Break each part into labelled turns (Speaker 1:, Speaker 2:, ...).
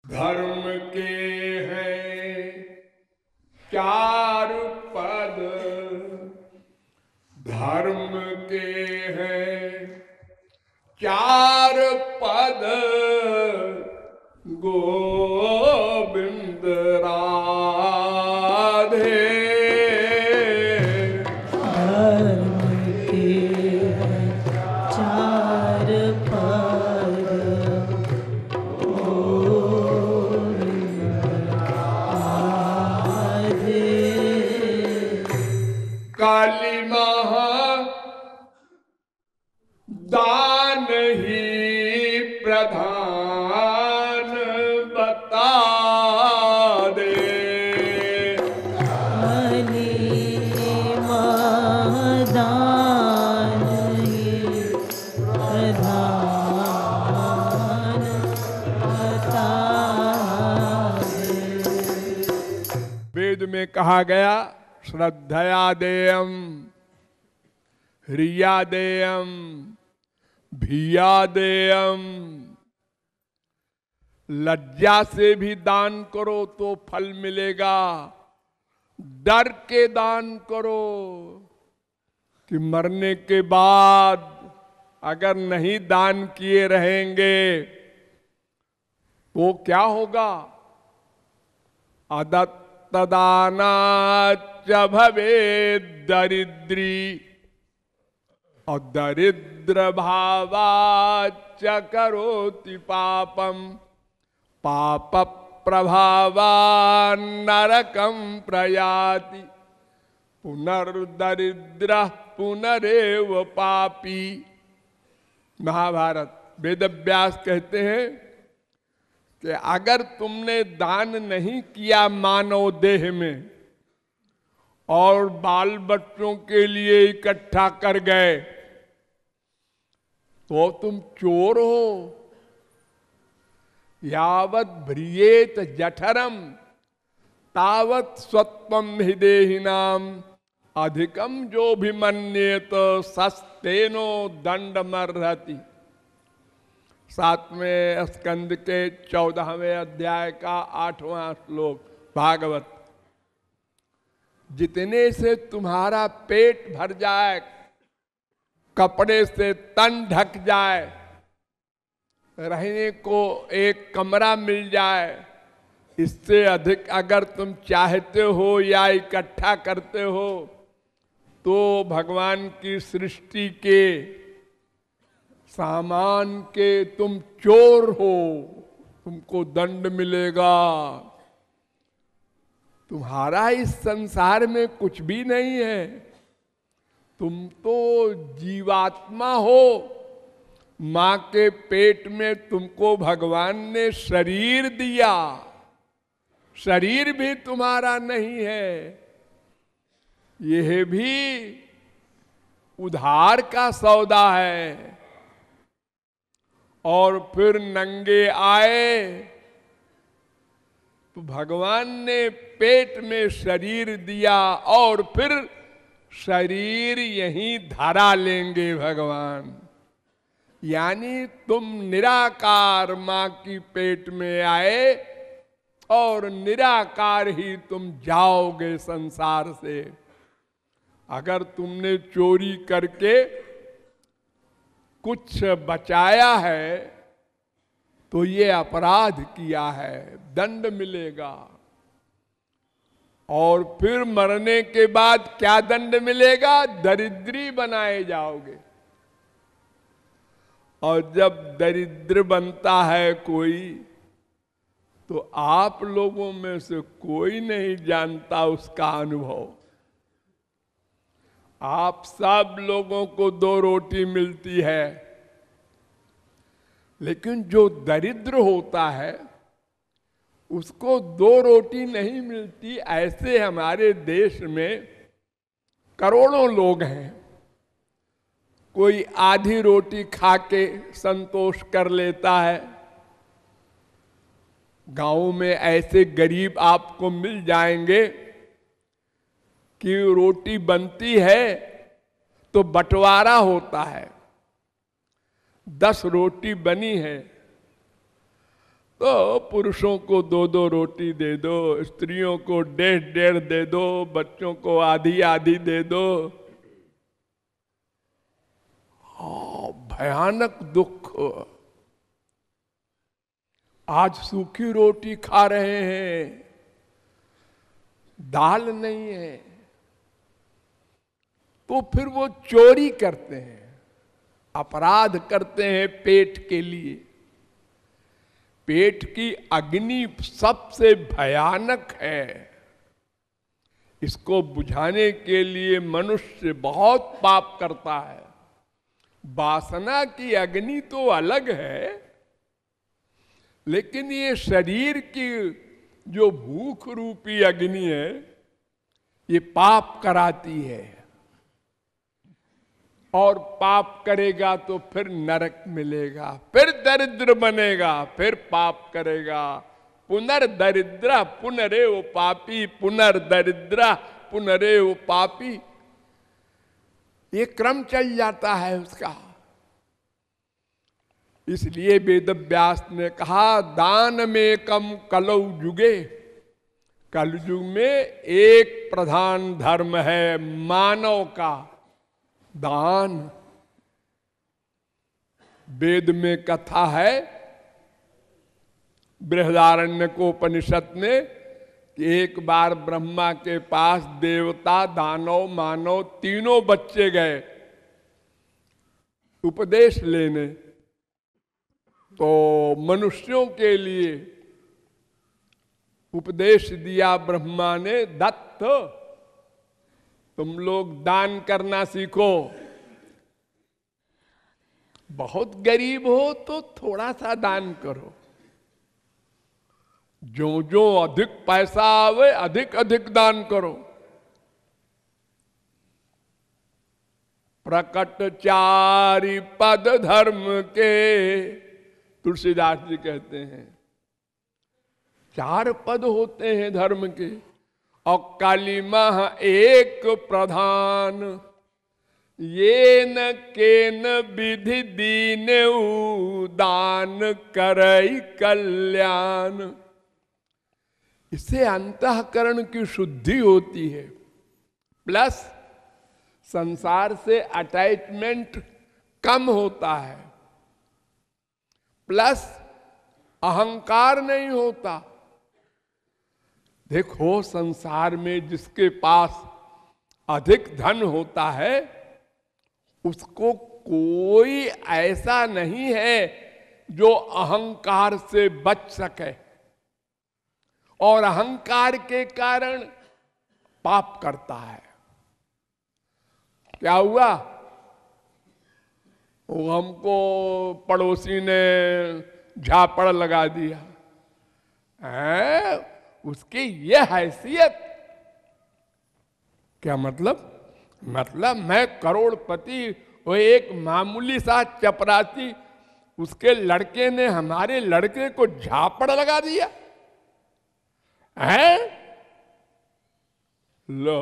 Speaker 1: धर्म के हैं चार पद, धर्म के हैं चार पद, गोविंद राधे।
Speaker 2: धर्म के हैं चार पद, गोविंद राधे।
Speaker 1: काली महा दान ही प्रधान बता दे।
Speaker 2: काली महादान ही प्रधान बता दे।
Speaker 1: वेद में कहा गया श्रद्धया देयम, ह्रिया देयम, भिया देयम। लज्जा से भी दान करो तो फल मिलेगा, डर के दान करो कि मरने के बाद अगर नहीं दान किए रहेंगे तो क्या होगा। अदत्तदानाच्च भवेद् दरिद्री, और दरिद्र भावाच्च करोति पापम, पाप प्रभावान् नरकं प्रयाति, पुनर्दरिद्र पुनरेव पापी। महाभारत वेदव्यास कहते हैं कि अगर तुमने दान नहीं किया मानव देह में और बाल बच्चों के लिए इकट्ठा कर गए तो तुम चोर हो। यावत भ्रियेत जठरम तावत स्वत्वम हि देहिनाम, अधिकम जो भी मन्येत सस्तेनो दंडमर्हति। 7वें स्कंद के 14वें अध्याय का 8वां श्लोक भागवत। जितने से तुम्हारा पेट भर जाए, कपड़े से तन ढक जाए, रहने को एक कमरा मिल जाए, इससे अधिक अगर तुम चाहते हो या इकट्ठा करते हो तो भगवान की सृष्टि के सामान के तुम चोर हो, तुमको दंड मिलेगा। तुम्हारा इस संसार में कुछ भी नहीं है, तुम तो जीवात्मा हो। मां के पेट में तुमको भगवान ने शरीर दिया, शरीर भी तुम्हारा नहीं है। यह भी उधार का सौदा है। और फिर नंगे आए तो भगवान ने पेट में शरीर दिया और फिर शरीर यहीं धरा लेंगे भगवान। यानी तुम निराकार मां की पेट में आए और निराकार ही तुम जाओगे संसार से। अगर तुमने चोरी करके कुछ बचाया है तो ये अपराध किया है, दंड मिलेगा। और फिर मरने के बाद क्या दंड मिलेगा? दरिद्री बनाए जाओगे। और जब दरिद्र बनता है कोई तो आप लोगों में से कोई नहीं जानता उसका अनुभव। आप सब लोगों को 2 रोटी मिलती है, लेकिन जो दरिद्र होता है उसको 2 रोटी नहीं मिलती। ऐसे हमारे देश में करोड़ों लोग हैं। कोई आधी रोटी खा के संतोष कर लेता है। गांव में ऐसे गरीब आपको मिल जाएंगे कि रोटी बनती है तो बंटवारा होता है। 10 रोटी बनी है, तो पुरुषों को 2-2 रोटी दे दो, स्त्रियों को 1.5 दे दो, बच्चों को आधी आधी दे दो। भयानक दुख। आज सूखी रोटी खा रहे हैं, दाल नहीं है, तो फिर वो चोरी करते हैं, अपराध करते हैं पेट के लिए। पेट की अग्नि सबसे भयानक है। इसको बुझाने के लिए मनुष्य बहुत पाप करता है। वासना की अग्नि तो अलग है, लेकिन ये शरीर की जो भूख रूपी अग्नि है, ये पाप कराती है। और पाप करेगा तो फिर नरक मिलेगा, फिर दरिद्र बनेगा, फिर पाप करेगा। पुनर्दरिद्रा पुनरेव पापी, पुनर्दरिद्रा पुनरेव पापी, ये क्रम चल जाता है उसका। इसलिए वेदव्यास ने कहा, दान में कम कलौ जुगे। कलयुग में एक प्रधान धर्म है मानव का, दान। वेद में कथा है बृहदारण्यकोपनिषद में कि एक बार ब्रह्मा के पास देवता, दानव, मानव तीनों बच्चे गए उपदेश लेने। तो मनुष्यों के लिए उपदेश दिया ब्रह्मा ने, दत्त तुम लोग दान करना सीखो। बहुत गरीब हो तो थोड़ा सा दान करो, जो जो अधिक पैसा आवे अधिक अधिक दान करो। प्रकट चारि पद धर्म के, तुलसीदास जी कहते हैं 4 पद होते हैं धर्म के, और काली माह एक प्रधान। ये न केन विधि दीन दान करई कल्याण। इससे अंतःकरण की शुद्धि होती है, प्लस संसार से अटैचमेंट कम होता है, प्लस अहंकार नहीं होता। देखो संसार में जिसके पास अधिक धन होता है, उसको कोई ऐसा नहीं है जो अहंकार से बच सके, और अहंकार के कारण पाप करता है। क्या हुआ? वो हमको पड़ोसी ने झापड़ लगा दिया है, उसकी ये हैसियत। क्या मतलब? मतलब मैं करोड़पति, वो एक मामूली सा चपरासी, उसके लड़के ने हमारे लड़के को झापड़ लगा दिया है। लो,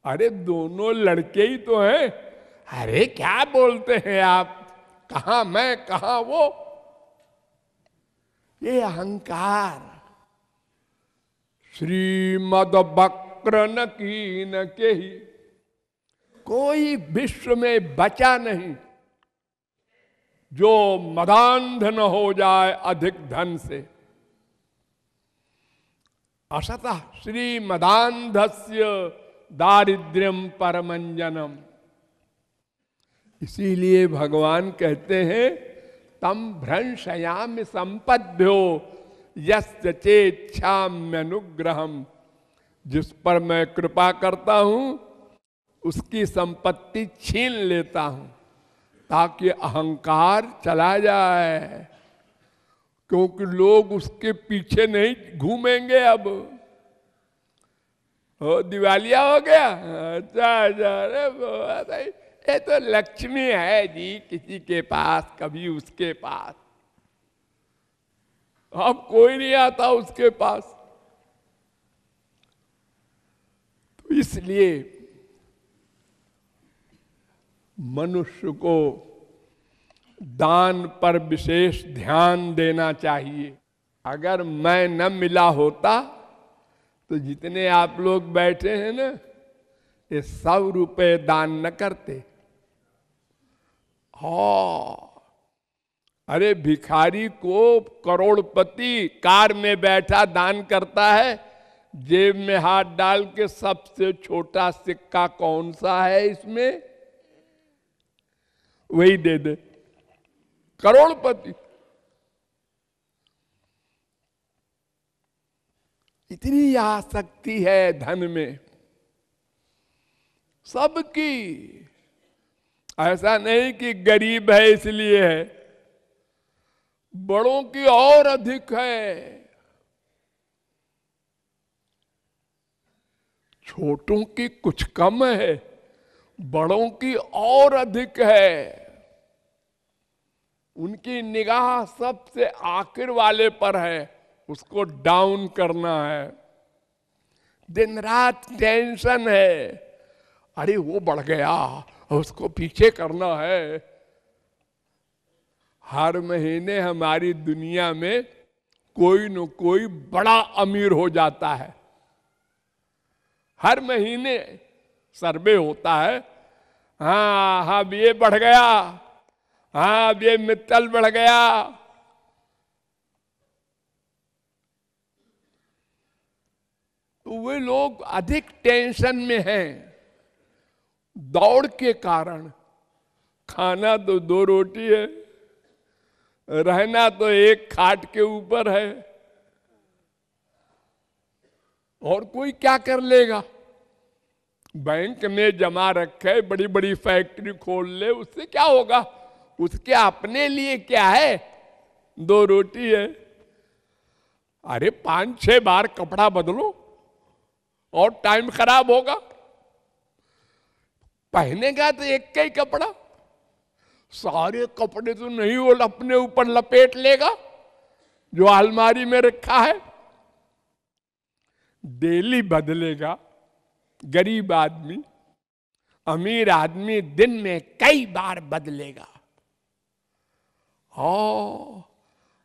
Speaker 1: अरे दोनों लड़के ही तो हैं। अरे क्या बोलते हैं आप, कहां मैं कहां वो। ये अहंकार। श्रीमद वक्र न कीन के ही, कोई विश्व में बचा नहीं जो मदांध न हो जाए अधिक धन से। असतः श्रीमदांधस्य दारिद्र्यम परमंजनम। इसीलिए भगवान कहते हैं, तम भ्रंशयामि संपद्भ्यो यस्य चेच्छाम्यनुग्रहम्। जिस पर मैं कृपा करता हूं उसकी संपत्ति छीन लेता हूं, ताकि अहंकार चला जाए। क्योंकि लोग उसके पीछे नहीं घूमेंगे। अब दिवालिया हो गया, अच्छा, ये तो लक्ष्मी है जी किसी के पास, कभी उसके पास। अब कोई नहीं आता उसके पास। तो इसलिए मनुष्य को दान पर विशेष ध्यान देना चाहिए। अगर मैं न मिला होता तो जितने आप लोग बैठे हैं ना, ये 100 रुपए दान न करते। हाँ, अरे भिखारी को करोड़पति कार में बैठा दान करता है, जेब में हाथ डाल के सबसे छोटा सिक्का कौन सा है इसमें, वही दे दे। करोड़पति इतनी आसक्ति है धन में सबकी। ऐसा नहीं कि गरीब है इसलिए है, बड़ों की और अधिक है, छोटों की कुछ कम है, बड़ों की और अधिक है। उनकी निगाह सबसे आखिर वाले पर है, उसको डाउन करना है। दिन रात टेंशन है, अरे वो बढ़ गया, उसको पीछे करना है। हर महीने हमारी दुनिया में कोई न कोई बड़ा अमीर हो जाता है। हर महीने सर्वे होता है, हाँ अब ये बढ़ गया, हाँ अब ये मित्तल बढ़ गया। तो वे लोग अधिक टेंशन में हैं दौड़ के कारण। खाना तो 2 रोटी है, रहना तो एक खाट के ऊपर है, और कोई क्या कर लेगा। बैंक में जमा रखे, बड़ी बड़ी फैक्ट्री खोल ले, उससे क्या होगा, उसके अपने लिए क्या है, 2 रोटी है। अरे 5-6 बार कपड़ा बदलो और टाइम खराब होगा। पहनेगा तो एक का ही कपड़ा, सारे कपड़े तो नहीं वो अपने ऊपर लपेट लेगा जो अलमारी में रखा है, डेली बदलेगा। गरीब आदमी, अमीर आदमी दिन में कई बार बदलेगा। हाँ,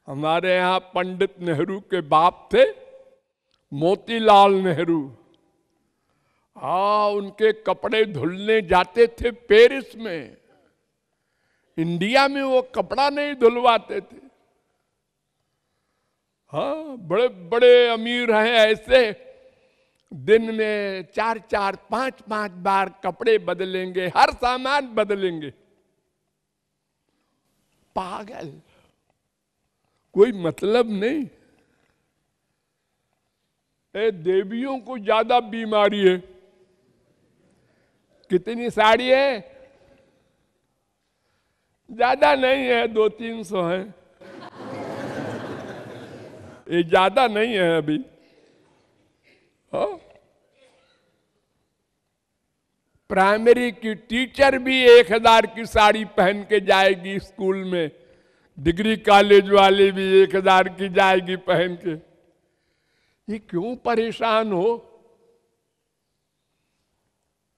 Speaker 1: हमारे यहां पंडित नेहरू के बाप थे मोतीलाल नेहरू। हाँ, उनके कपड़े धुलने जाते थे पेरिस में। इंडिया में वो कपड़ा नहीं धुलवाते थे। हाँ, बड़े बड़े अमीर हैं ऐसे, दिन में 4-4, 5-5 बार कपड़े बदलेंगे, हर सामान बदलेंगे। पागल, कोई मतलब नहीं। देवियों को ज्यादा बीमारी है। कितनी साड़ी है? ज्यादा नहीं है, 200-300 है। ये ज्यादा नहीं है अभी। प्राइमरी की टीचर भी 1000 की साड़ी पहन के जाएगी स्कूल में, डिग्री कॉलेज वाले भी 1000 की जाएगी पहन के। ये क्यों परेशान हो?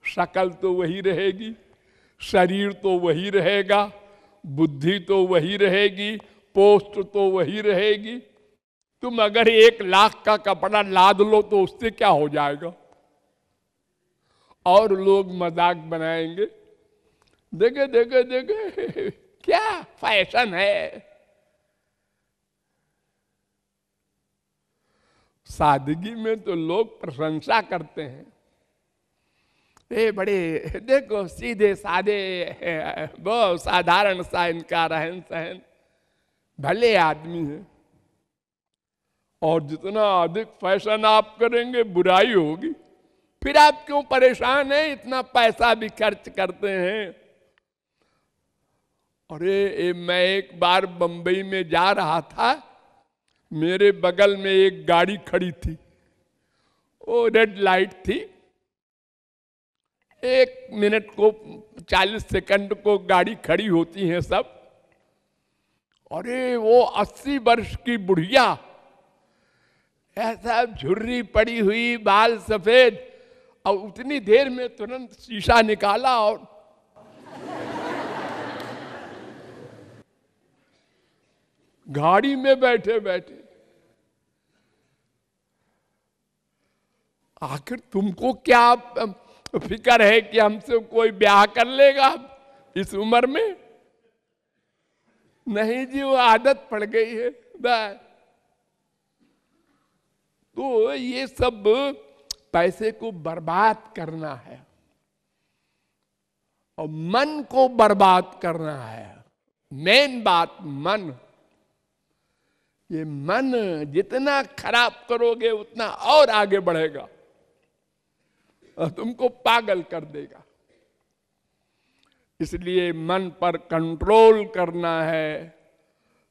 Speaker 1: शक्ल तो वही रहेगी, शरीर तो वही रहेगा, बुद्धि तो वही रहेगी, पोस्ट तो वही रहेगी। तुम अगर 1 लाख का कपड़ा लाद लो तो उससे क्या हो जाएगा? और लोग मजाक बनाएंगे, देखे देखे देखे क्या फैशन है। सादगी में तो लोग प्रशंसा करते हैं। ये बड़े देखो सीधे सादे, बहुत साधारण सा इनका रहन सहन, भले आदमी है। और जितना अधिक फैशन आप करेंगे बुराई होगी। फिर आप क्यों परेशान हैं? इतना पैसा भी खर्च करते हैं। अरे मैं एक बार बंबई में जा रहा था, मेरे बगल में एक गाड़ी खड़ी थी, वो रेड लाइट थी। 1 मिनट को 40 सेकंड को गाड़ी खड़ी होती है सब। अरे वो 80 वर्ष की बुढ़िया, ऐसा झुर्री पड़ी हुई, बाल सफेद, और उतनी देर में तुरंत शीशा निकाला और गाड़ी में बैठे बैठे। आखिर तुमको क्या फिक्र है कि हमसे कोई ब्याह कर लेगा इस उम्र में? नहीं जी, वो आदत पड़ गई है बस। तो ये सब पैसे को बर्बाद करना है और मन को बर्बाद करना है। मेन बात मन। ये मन जितना खराब करोगे उतना और आगे बढ़ेगा और तुमको पागल कर देगा। इसलिए मन पर कंट्रोल करना है।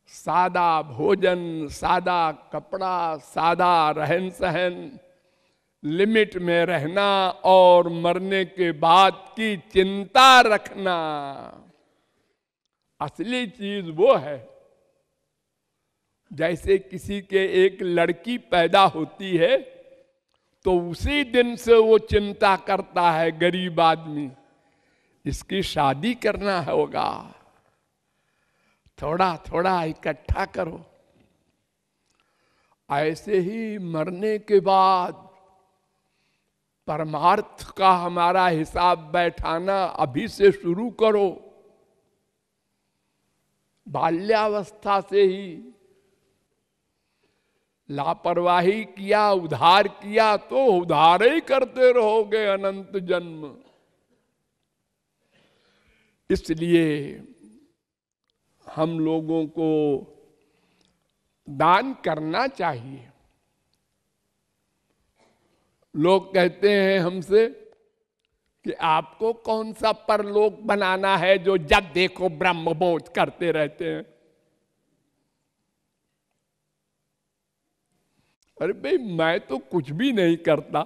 Speaker 1: सादा भोजन, सादा कपड़ा, सादा रहन सहन, लिमिट में रहना और मरने के बाद की चिंता रखना। असली चीज वो है। जैसे किसी के एक लड़की पैदा होती है तो उसी दिन से वो चिंता करता है गरीब आदमी, इसकी शादी करना होगा, थोड़ा थोड़ा इकट्ठा करो। ऐसे ही मरने के बाद परमार्थ का हमारा हिसाब बैठाना अभी से शुरू करो, बाल्यावस्था से ही। लापरवाही किया, उधार किया तो उधार ही करते रहोगे अनंत जन्म। इसलिए हम लोगों को दान करना चाहिए। लोग कहते हैं हमसे कि आपको कौन सा परलोक बनाना है जो जब देखो ब्रह्मबोध करते रहते हैं। अरे भाई, मैं तो कुछ भी नहीं करता।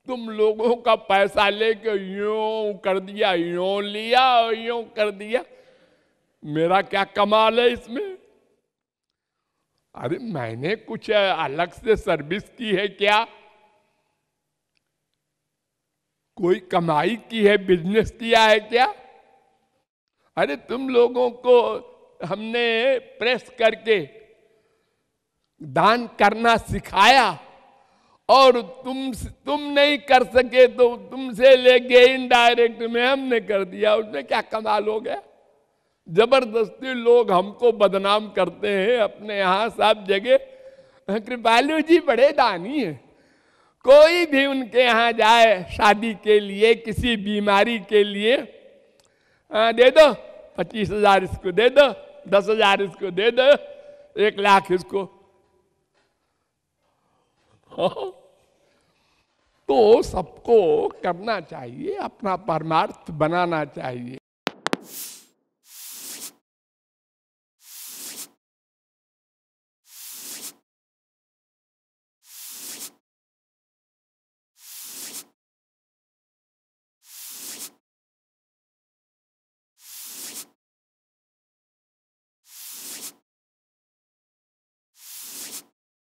Speaker 1: तुम लोगों का पैसा लेके यूं कर दिया, यूं लिया और यूं कर दिया, मेरा क्या कमाल है इसमें? अरे मैंने कुछ अलग से सर्विस की है क्या? कोई कमाई की है, बिजनेस किया है क्या? अरे तुम लोगों को हमने प्रेस करके दान करना सिखाया और तुम नहीं कर सके तो तुमसे लेके इनडायरेक्ट में हमने कर दिया, उसमें क्या कमाल हो गया? जबरदस्ती लोग हमको बदनाम करते हैं अपने यहाँ सब जगह। कृपालु जी बड़े दानी हैं, कोई भी उनके यहाँ जाए शादी के लिए, किसी बीमारी के लिए, दे दो 25,000 इसको दे दो, 10,000 इसको दे दो, 1,00,000 इसको। तो सबको करना चाहिए, अपना परमार्थ बनाना चाहिए।